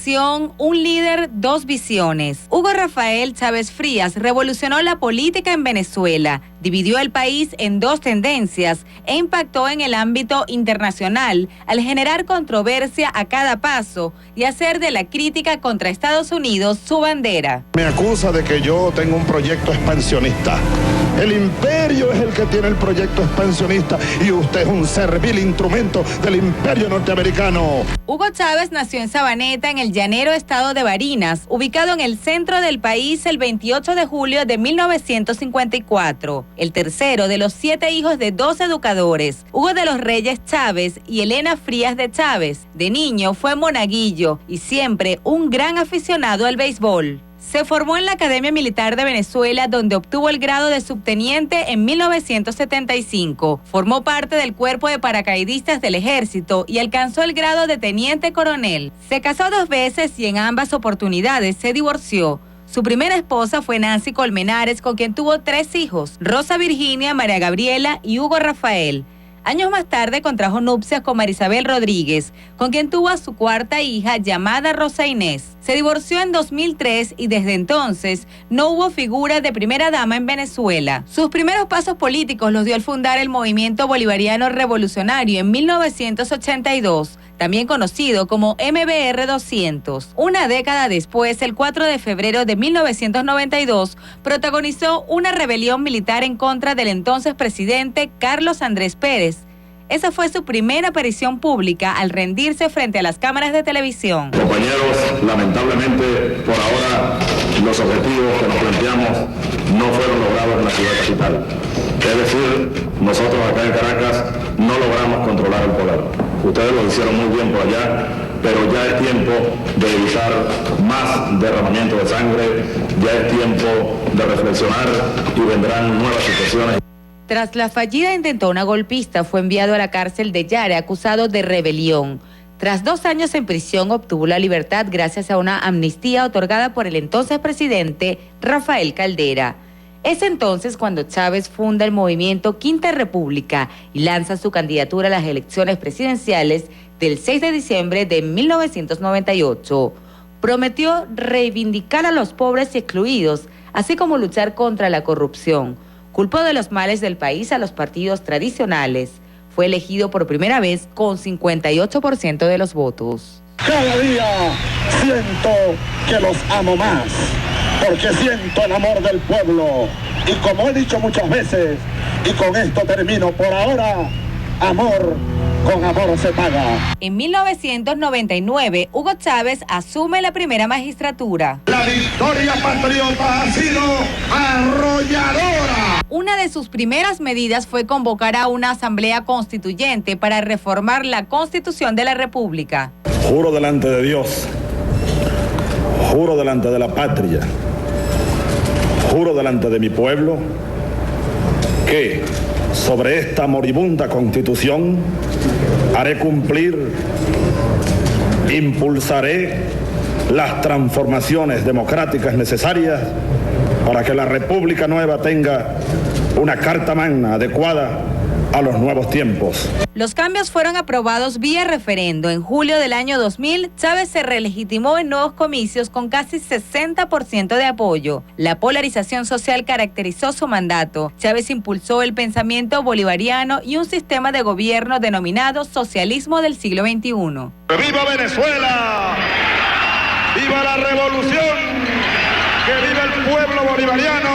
generación, un líder, dos visiones. Hugo Rafael Chávez Frías revolucionó la política en Venezuela, dividió el país en dos tendencias e impactó en el ámbito internacional al generar controversia a cada paso y hacer de la crítica contra Estados Unidos su bandera. Me acusa de que yo tengo un proyecto expansionista. El imperio es el que tiene el proyecto expansionista y usted es un servil instrumento del imperio norteamericano. Hugo Chávez nació en Sabaneta, en el llanero estado de Barinas, ubicado en el centro del país el 28 de julio de 1954. El tercero de los 7 hijos de 2 educadores, Hugo de los Reyes Chávez y Elena Frías de Chávez. De niño fue monaguillo y siempre un gran aficionado al béisbol. Se formó en la Academia Militar de Venezuela, donde obtuvo el grado de subteniente en 1975. Formó parte del cuerpo de paracaidistas del ejército y alcanzó el grado de teniente coronel. Se casó 2 veces y en ambas oportunidades se divorció. Su primera esposa fue Nancy Colmenares, con quien tuvo 3 hijos, Rosa Virginia, María Gabriela y Hugo Rafael. Años más tarde contrajo nupcias con Marisabel Rodríguez, con quien tuvo a su 4ª hija llamada Rosa Inés. Se divorció en 2003 y desde entonces no hubo figura de primera dama en Venezuela. Sus primeros pasos políticos los dio al fundar el Movimiento Bolivariano Revolucionario en 1982, también conocido como MBR 200. Una década después, el 4 de febrero de 1992, protagonizó una rebelión militar en contra del entonces presidente Carlos Andrés Pérez. Esa fue su primera aparición pública al rendirse frente a las cámaras de televisión. Compañeros, lamentablemente por ahora los objetivos que nos planteamos no fueron logrados en la ciudad capital. Es decir, nosotros acá en Caracas no logramos controlar el poder. Ustedes lo hicieron muy bien por allá, pero ya es tiempo de evitar más derramamiento de sangre, ya es tiempo de reflexionar y vendrán nuevas situaciones. Tras la fallida intentona golpista, fue enviado a la cárcel de Yare acusado de rebelión. Tras 2 años en prisión, obtuvo la libertad gracias a una amnistía otorgada por el entonces presidente Rafael Caldera. Es entonces cuando Chávez funda el movimiento Quinta República y lanza su candidatura a las elecciones presidenciales del 6 de diciembre de 1998. Prometió reivindicar a los pobres y excluidos, así como luchar contra la corrupción. Culpó de los males del país a los partidos tradicionales. Fue elegido por primera vez con 58% de los votos. Cada día siento que los amo más, porque siento el amor del pueblo. Y como he dicho muchas veces, y con esto termino por ahora, amor con amor se paga. En 1999, Hugo Chávez asume la primera magistratura. La victoria patriota ha sido arrolladora. Una de sus primeras medidas fue convocar a una asamblea constituyente para reformar la Constitución de la República. Juro delante de Dios, juro delante de la patria, juro delante de mi pueblo, que sobre esta moribunda Constitución haré cumplir, impulsaré las transformaciones democráticas necesarias para que la República Nueva tenga una carta magna adecuada a los nuevos tiempos. Los cambios fueron aprobados vía referendo. En julio del año 2000, Chávez se relegitimó en nuevos comicios con casi 60% de apoyo. La polarización social caracterizó su mandato. Chávez impulsó el pensamiento bolivariano y un sistema de gobierno denominado socialismo del siglo XXI. ¡Viva Venezuela! ¡Viva la revolución! ¡Que viva el pueblo bolivariano!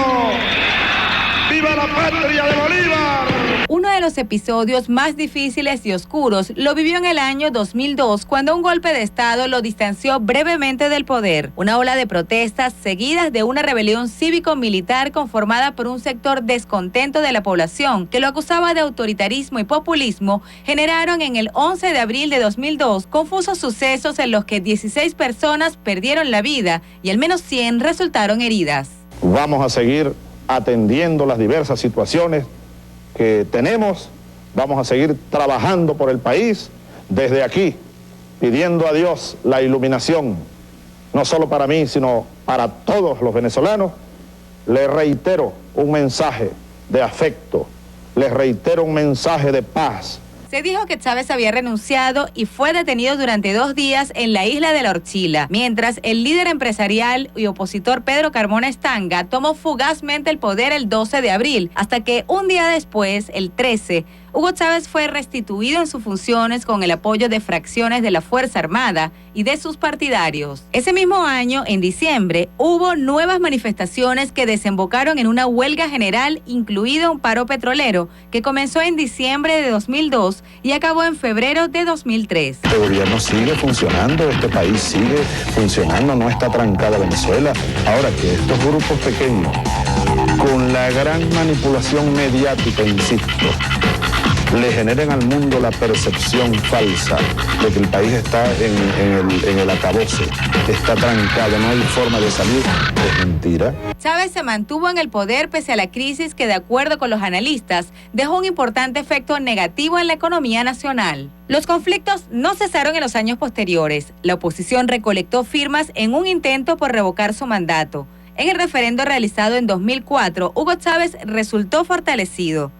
¡Viva la patria de Bolívar! Uno de los episodios más difíciles y oscuros lo vivió en el año 2002, cuando un golpe de Estado lo distanció brevemente del poder. Una ola de protestas seguidas de una rebelión cívico-militar conformada por un sector descontento de la población que lo acusaba de autoritarismo y populismo generaron en el 11 de abril de 2002 confusos sucesos en los que 16 personas perdieron la vida y al menos 100 resultaron heridas. Vamos a seguir atendiendo las diversas situaciones que tenemos, vamos a seguir trabajando por el país desde aquí, pidiendo a Dios la iluminación, no solo para mí, sino para todos los venezolanos. Les reitero un mensaje de afecto, les reitero un mensaje de paz, Se dijo que Chávez había renunciado y fue detenido durante 2 días en la isla de La Orchila, mientras el líder empresarial y opositor Pedro Carmona Estanga tomó fugazmente el poder el 12 de abril, hasta que un día después, el 13, Hugo Chávez fue restituido en sus funciones con el apoyo de fracciones de la Fuerza Armada y de sus partidarios. Ese mismo año, en diciembre, hubo nuevas manifestaciones que desembocaron en una huelga general, incluido un paro petrolero, que comenzó en diciembre de 2002 y acabó en febrero de 2003. El gobierno sigue funcionando, este país sigue funcionando, no está trancada Venezuela. Ahora que estos grupos pequeños, con la gran manipulación mediática, insisto, le generen al mundo la percepción falsa de que el país está en el acabose, está trancado, no hay forma de salir, es mentira. Chávez se mantuvo en el poder pese a la crisis que, de acuerdo con los analistas, dejó un importante efecto negativo en la economía nacional. Los conflictos no cesaron en los años posteriores. La oposición recolectó firmas en un intento por revocar su mandato. En el referendo realizado en 2004, Hugo Chávez resultó fortalecido.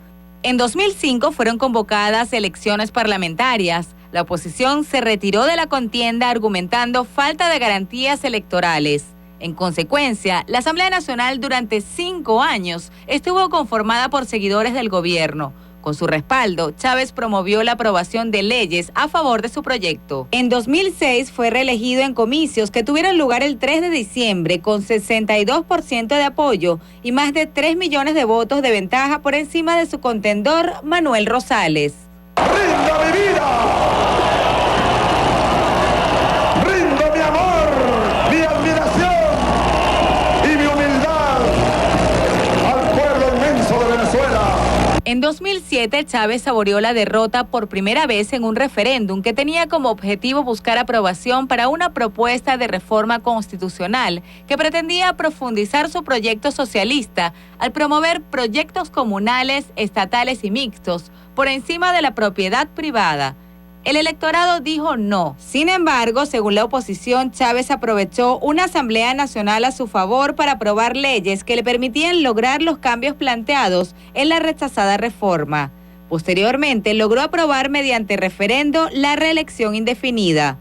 En 2005 fueron convocadas elecciones parlamentarias. La oposición se retiró de la contienda argumentando falta de garantías electorales. En consecuencia, la Asamblea Nacional durante 5 años estuvo conformada por seguidores del gobierno. Con su respaldo, Chávez promovió la aprobación de leyes a favor de su proyecto. En 2006 fue reelegido en comicios que tuvieron lugar el 3 de diciembre con 62% de apoyo y más de 3 millones de votos de ventaja por encima de su contendor Manuel Rosales. ¡Rindo mi vida! ¡Rindo mi amor, mi admiración y mi humildad al pueblo inmenso de Venezuela! En 2007, Chávez saboreó la derrota por primera vez en un referéndum que tenía como objetivo buscar aprobación para una propuesta de reforma constitucional que pretendía profundizar su proyecto socialista al promover proyectos comunales, estatales y mixtos por encima de la propiedad privada. El electorado dijo no. Sin embargo, según la oposición, Chávez aprovechó una Asamblea Nacional a su favor para aprobar leyes que le permitían lograr los cambios planteados en la rechazada reforma. Posteriormente, logró aprobar mediante referendo la reelección indefinida.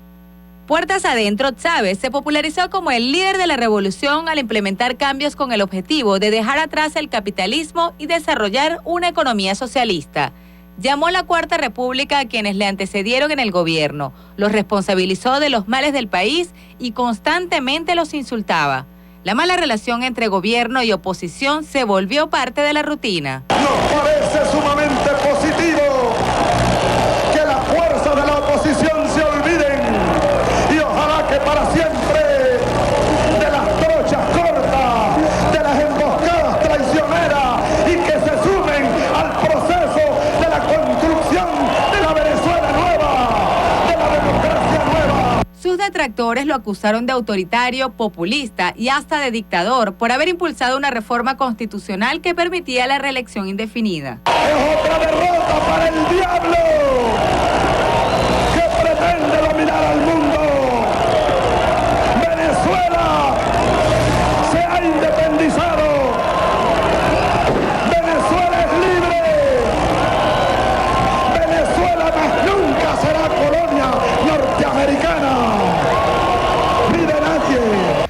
Puertas adentro, Chávez se popularizó como el líder de la revolución al implementar cambios con el objetivo de dejar atrás el capitalismo y desarrollar una economía socialista. Llamó a la Cuarta República a quienes le antecedieron en el gobierno, los responsabilizó de los males del país y constantemente los insultaba. La mala relación entre gobierno y oposición se volvió parte de la rutina. Nos parece sumamente positivo que las fuerzas de la oposición se olviden y ojalá que para siempre de las trochas cortas, de las emboscadas traicioneras y que se sumen al proceso de la construcción de la Venezuela nueva, de la democracia nueva. Sus detractores lo acusaron de autoritario, populista y hasta de dictador por haber impulsado una reforma constitucional que permitía la reelección indefinida. Es otra derrota para el diablo que pretende dominar al mundo. Venezuela se ha independizado. Venezuela es libre. Venezuela más nunca será colonia norteamericana. Ni de nadie.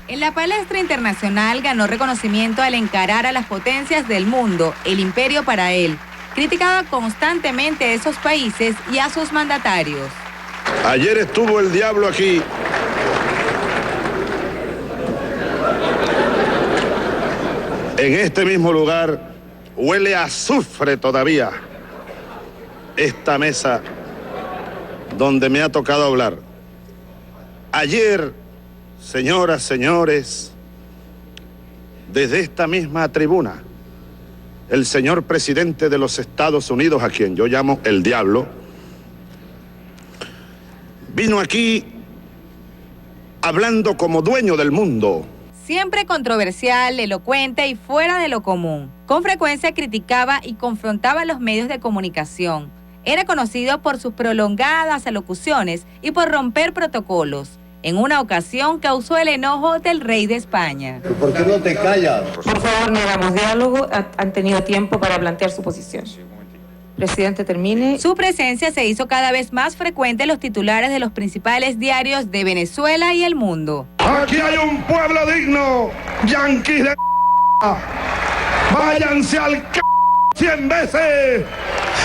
En la palestra internacional ganó reconocimiento al encarar a las potencias del mundo, el imperio para él. Criticaba constantemente a esos países y a sus mandatarios. Ayer estuvo el diablo aquí. En este mismo lugar huele a azufre todavía esta mesa donde me ha tocado hablar. Ayer, señoras, señores, desde esta misma tribuna, el señor presidente de los Estados Unidos, a quien yo llamo el diablo, vino aquí hablando como dueño del mundo. Siempre controversial, elocuente y fuera de lo común. Con frecuencia criticaba y confrontaba a los medios de comunicación. Era conocido por sus prolongadas alocuciones y por romper protocolos. En una ocasión causó el enojo del rey de España. ¿Por qué no te callas? Por favor, no hagamos diálogo. Han tenido tiempo para plantear su posición. Presidente, termine. Su presencia se hizo cada vez más frecuente en los titulares de los principales diarios de Venezuela y el mundo. Aquí hay un pueblo digno, yanquis de váyanse al 100 veces.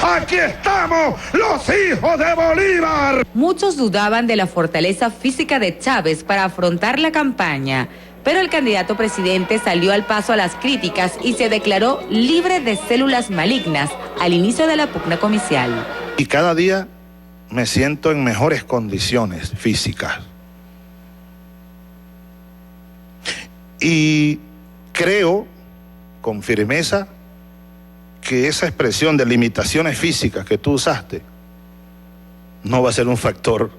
Aquí estamos, los hijos de Bolívar. Muchos dudaban de la fortaleza física de Chávez para afrontar la campaña, pero el candidato presidente salió al paso a las críticas y se declaró libre de células malignas al inicio de la pugna comicial. Y cada día me siento en mejores condiciones físicas. Y creo con firmeza que esa expresión de limitaciones físicas que tú usaste no va a ser un factor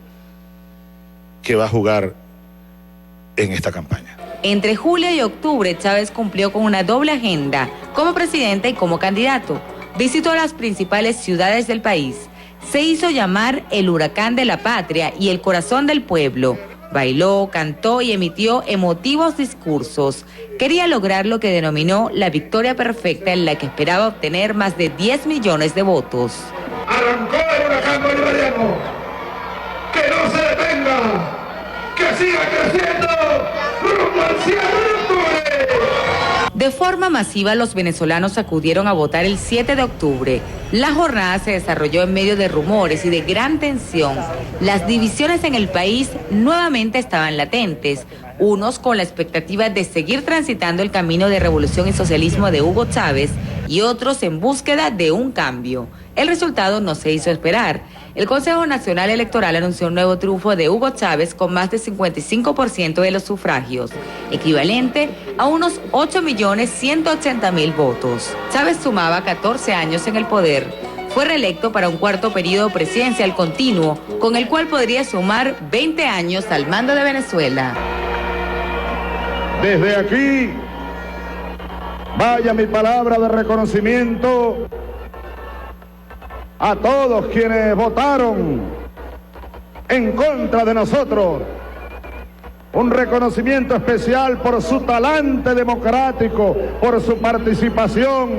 que va a jugar en esta campaña. Entre julio y octubre, Chávez cumplió con una doble agenda, como presidente y como candidato. Visitó las principales ciudades del país. Se hizo llamar el huracán de la patria y el corazón del pueblo. Bailó, cantó y emitió emotivos discursos. Quería lograr lo que denominó la victoria perfecta, en la que esperaba obtener más de 10 millones de votos. Arrancó el huracán bolivariano. Que no se detenga. Que siga creciendo rumbo al 7 de octubre. De forma masiva, los venezolanos acudieron a votar el 7 de octubre. La jornada se desarrolló en medio de rumores y de gran tensión. Las divisiones en el país nuevamente estaban latentes, unos con la expectativa de seguir transitando el camino de revolución y socialismo de Hugo Chávez y otros en búsqueda de un cambio. El resultado no se hizo esperar. El Consejo Nacional Electoral anunció un nuevo triunfo de Hugo Chávez con más de 55% de los sufragios, equivalente a unos 8.180.000 votos. Chávez sumaba 14 años en el poder. Fue reelecto para un cuarto periodo presidencial continuo, con el cual podría sumar 20 años al mando de Venezuela. Desde aquí, vaya mi palabra de reconocimiento a todos quienes votaron en contra de nosotros. Un reconocimiento especial por su talante democrático, por su participación,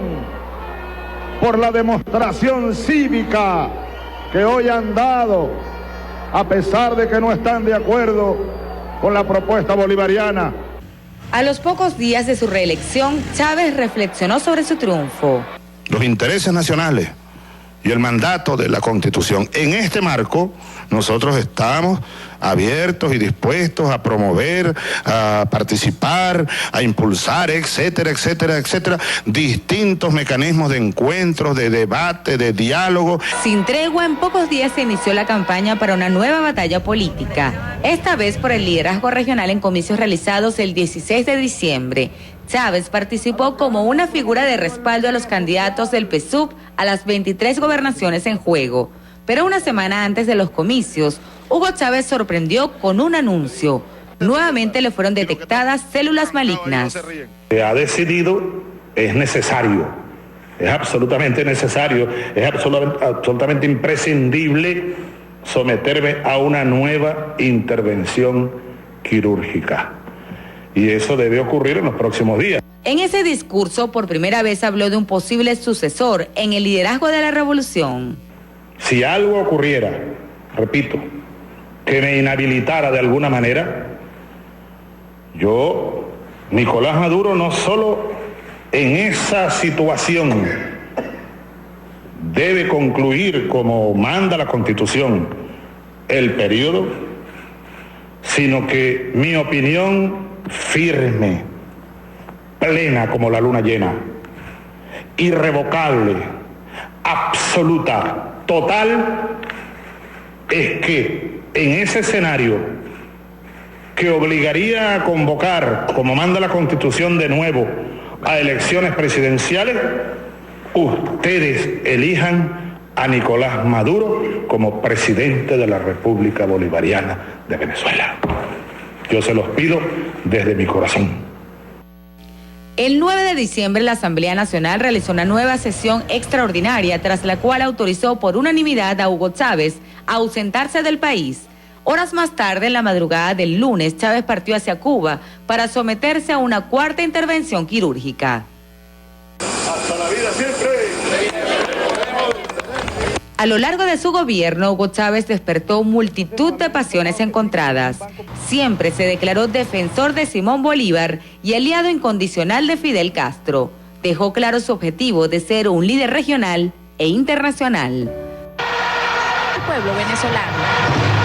por la demostración cívica que hoy han dado, a pesar de que no están de acuerdo con la propuesta bolivariana. A los pocos días de su reelección, Chávez reflexionó sobre su triunfo. Los intereses nacionales y el mandato de la Constitución. En este marco, nosotros estamos abiertos y dispuestos a promover, a participar, a impulsar, etcétera, etcétera, etcétera, distintos mecanismos de encuentros, de debate, de diálogo. Sin tregua, en pocos días se inició la campaña para una nueva batalla política, esta vez por el liderazgo regional en comicios realizados el 16 de diciembre. Chávez participó como una figura de respaldo a los candidatos del PSUV a las 23 gobernaciones en juego. Pero una semana antes de los comicios, Hugo Chávez sorprendió con un anuncio. Nuevamente le fueron detectadas células malignas. Ha decidido, es necesario, es absolutamente necesario, es absolutamente imprescindible someterme a una nueva intervención quirúrgica. Y eso debe ocurrir en los próximos días. En ese discurso, por primera vez habló de un posible sucesor en el liderazgo de la revolución. Si algo ocurriera, repito, que me inhabilitara de alguna manera, yo, Nicolás Maduro, no solo en esa situación debe concluir, como manda la Constitución, el periodo, sino que mi opinión firme, plena como la luna llena, irrevocable, absoluta, total, es que en ese escenario que obligaría a convocar, como manda la Constitución de nuevo, a elecciones presidenciales, ustedes elijan a Nicolás Maduro como presidente de la República Bolivariana de Venezuela. Yo se los pido desde mi corazón. El 9 de diciembre la Asamblea Nacional realizó una nueva sesión extraordinaria, tras la cual autorizó por unanimidad a Hugo Chávez a ausentarse del país. Horas más tarde, en la madrugada del lunes, Chávez partió hacia Cuba para someterse a una cuarta intervención quirúrgica. Hasta la vida siempre. A lo largo de su gobierno, Hugo Chávez despertó multitud de pasiones encontradas. Siempre se declaró defensor de Simón Bolívar y aliado incondicional de Fidel Castro. Dejó claro su objetivo de ser un líder regional e internacional. El pueblo venezolano.